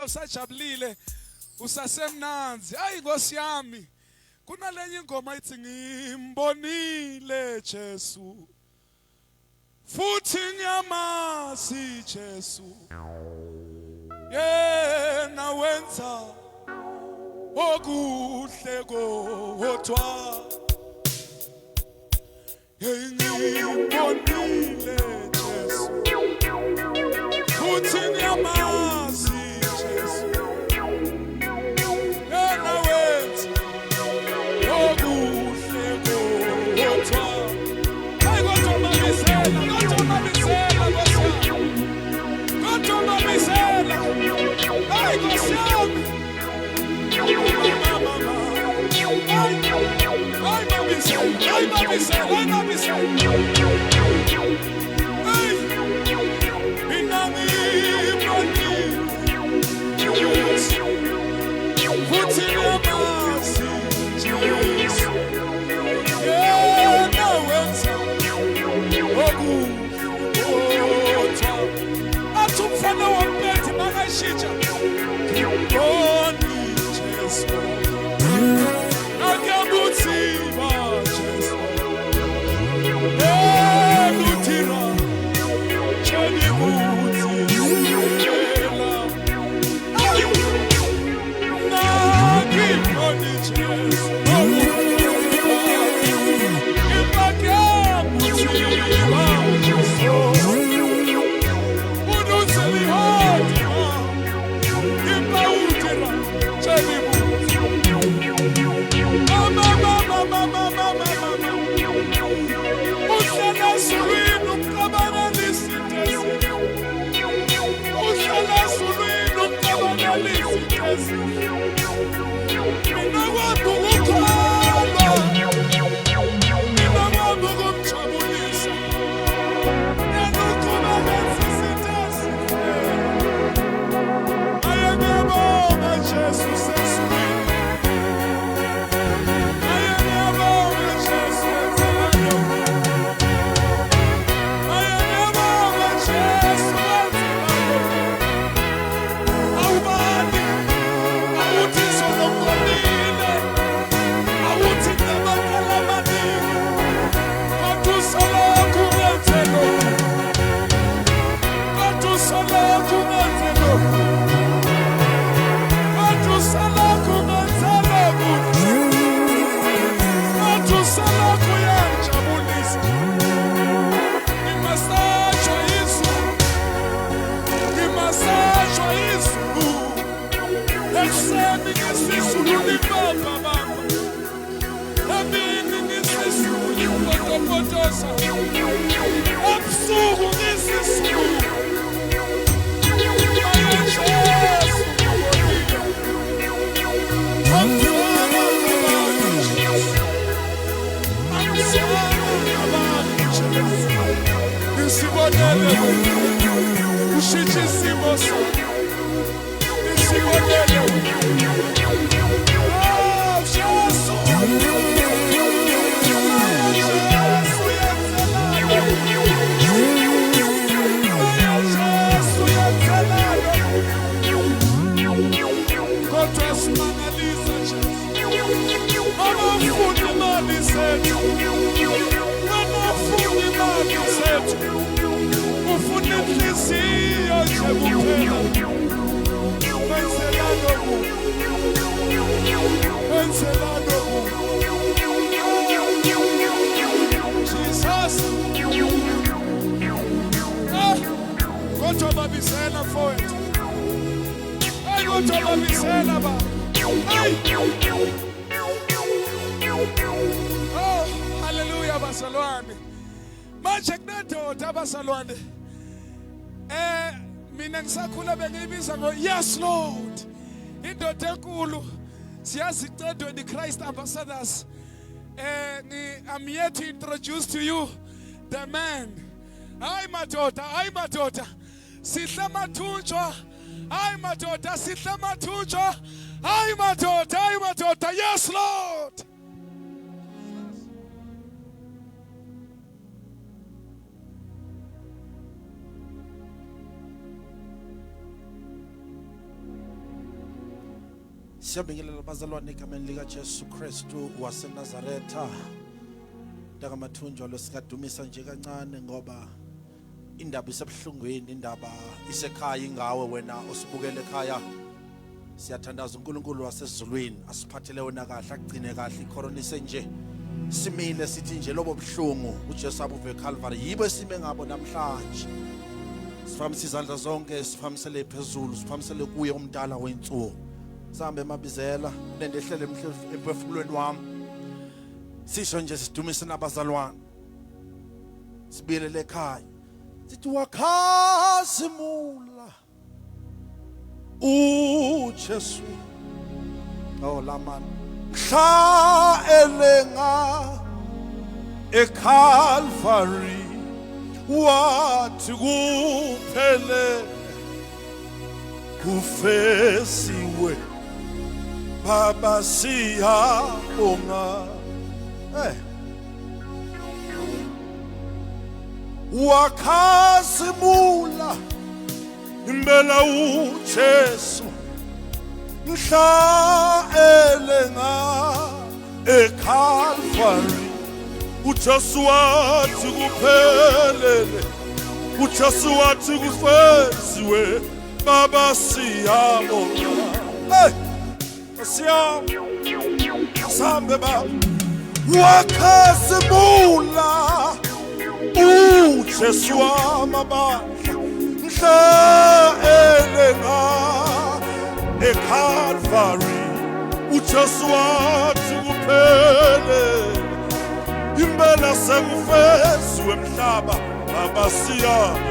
usajabulile usasemnanzi. Hayi Nkosi yami. Kunalenye ingoma ithi ngimbonile Jesu. Futhi ngiyamazi Jesu. Yena wenza okuhle kodwa. Ngimbonile Jesu. Futhi ngiyamazi Jesu. Yena wenza okuhle kodwa. Hayi kodwa mabisela, kodwa mabisela Nkosi yami. Kodwa mabisela. Hayi Nkosi yami. Yes, Lord. Indoda enkulu siyazicedwe the Christ ambassadors. I'm here to introduce to you the man. Hayi madoda. Sihle mathunjwa. Hayi madoda, sihle mathunjwa. Hayi madoda. Yes, Lord. Siyabingelela bazalwane egameni lika Jesu Kristu waseNazaretha. Ndakamathunjwa losikadumisa nje kancane ngoba indaba isebuhlungweni, indaba isekhaya ingawe wena osibukele ekhaya. Siyathandaza uNkulunkulu wasezulwini asiphathele wena kahle, akugcine kahle, ikhoronise nje. Simile sithi nje lobo buhlungu uJesu abuve eCalvary yibo esime ngabo namhlanje. Siphakamise izandla zonke, siphakamisele phezulu, siphakamisele kuye umdala wensuku. Sambe mabizela nendehlele emphefumulweni wami. Sisho nje sidumise nabazalwane. Sibiyelele ekhaya. Sithi wakhazimula uJesu. Oh laman. Mhla elenga eCalvary wathi kuphele kufesiwe Baba siyabonga. Wakhazimula impela uJesu mhla elenga eCalvary. uJesu wathi kuphelele, uJesu wathi kufesiwe Baba siyabonga. Sambe baba wakhazimula uJesu wamabandla mhla elenga eCalvary. uJesu wathi kuphelele impela sekufesiwe mhlaba Baba siyabonga.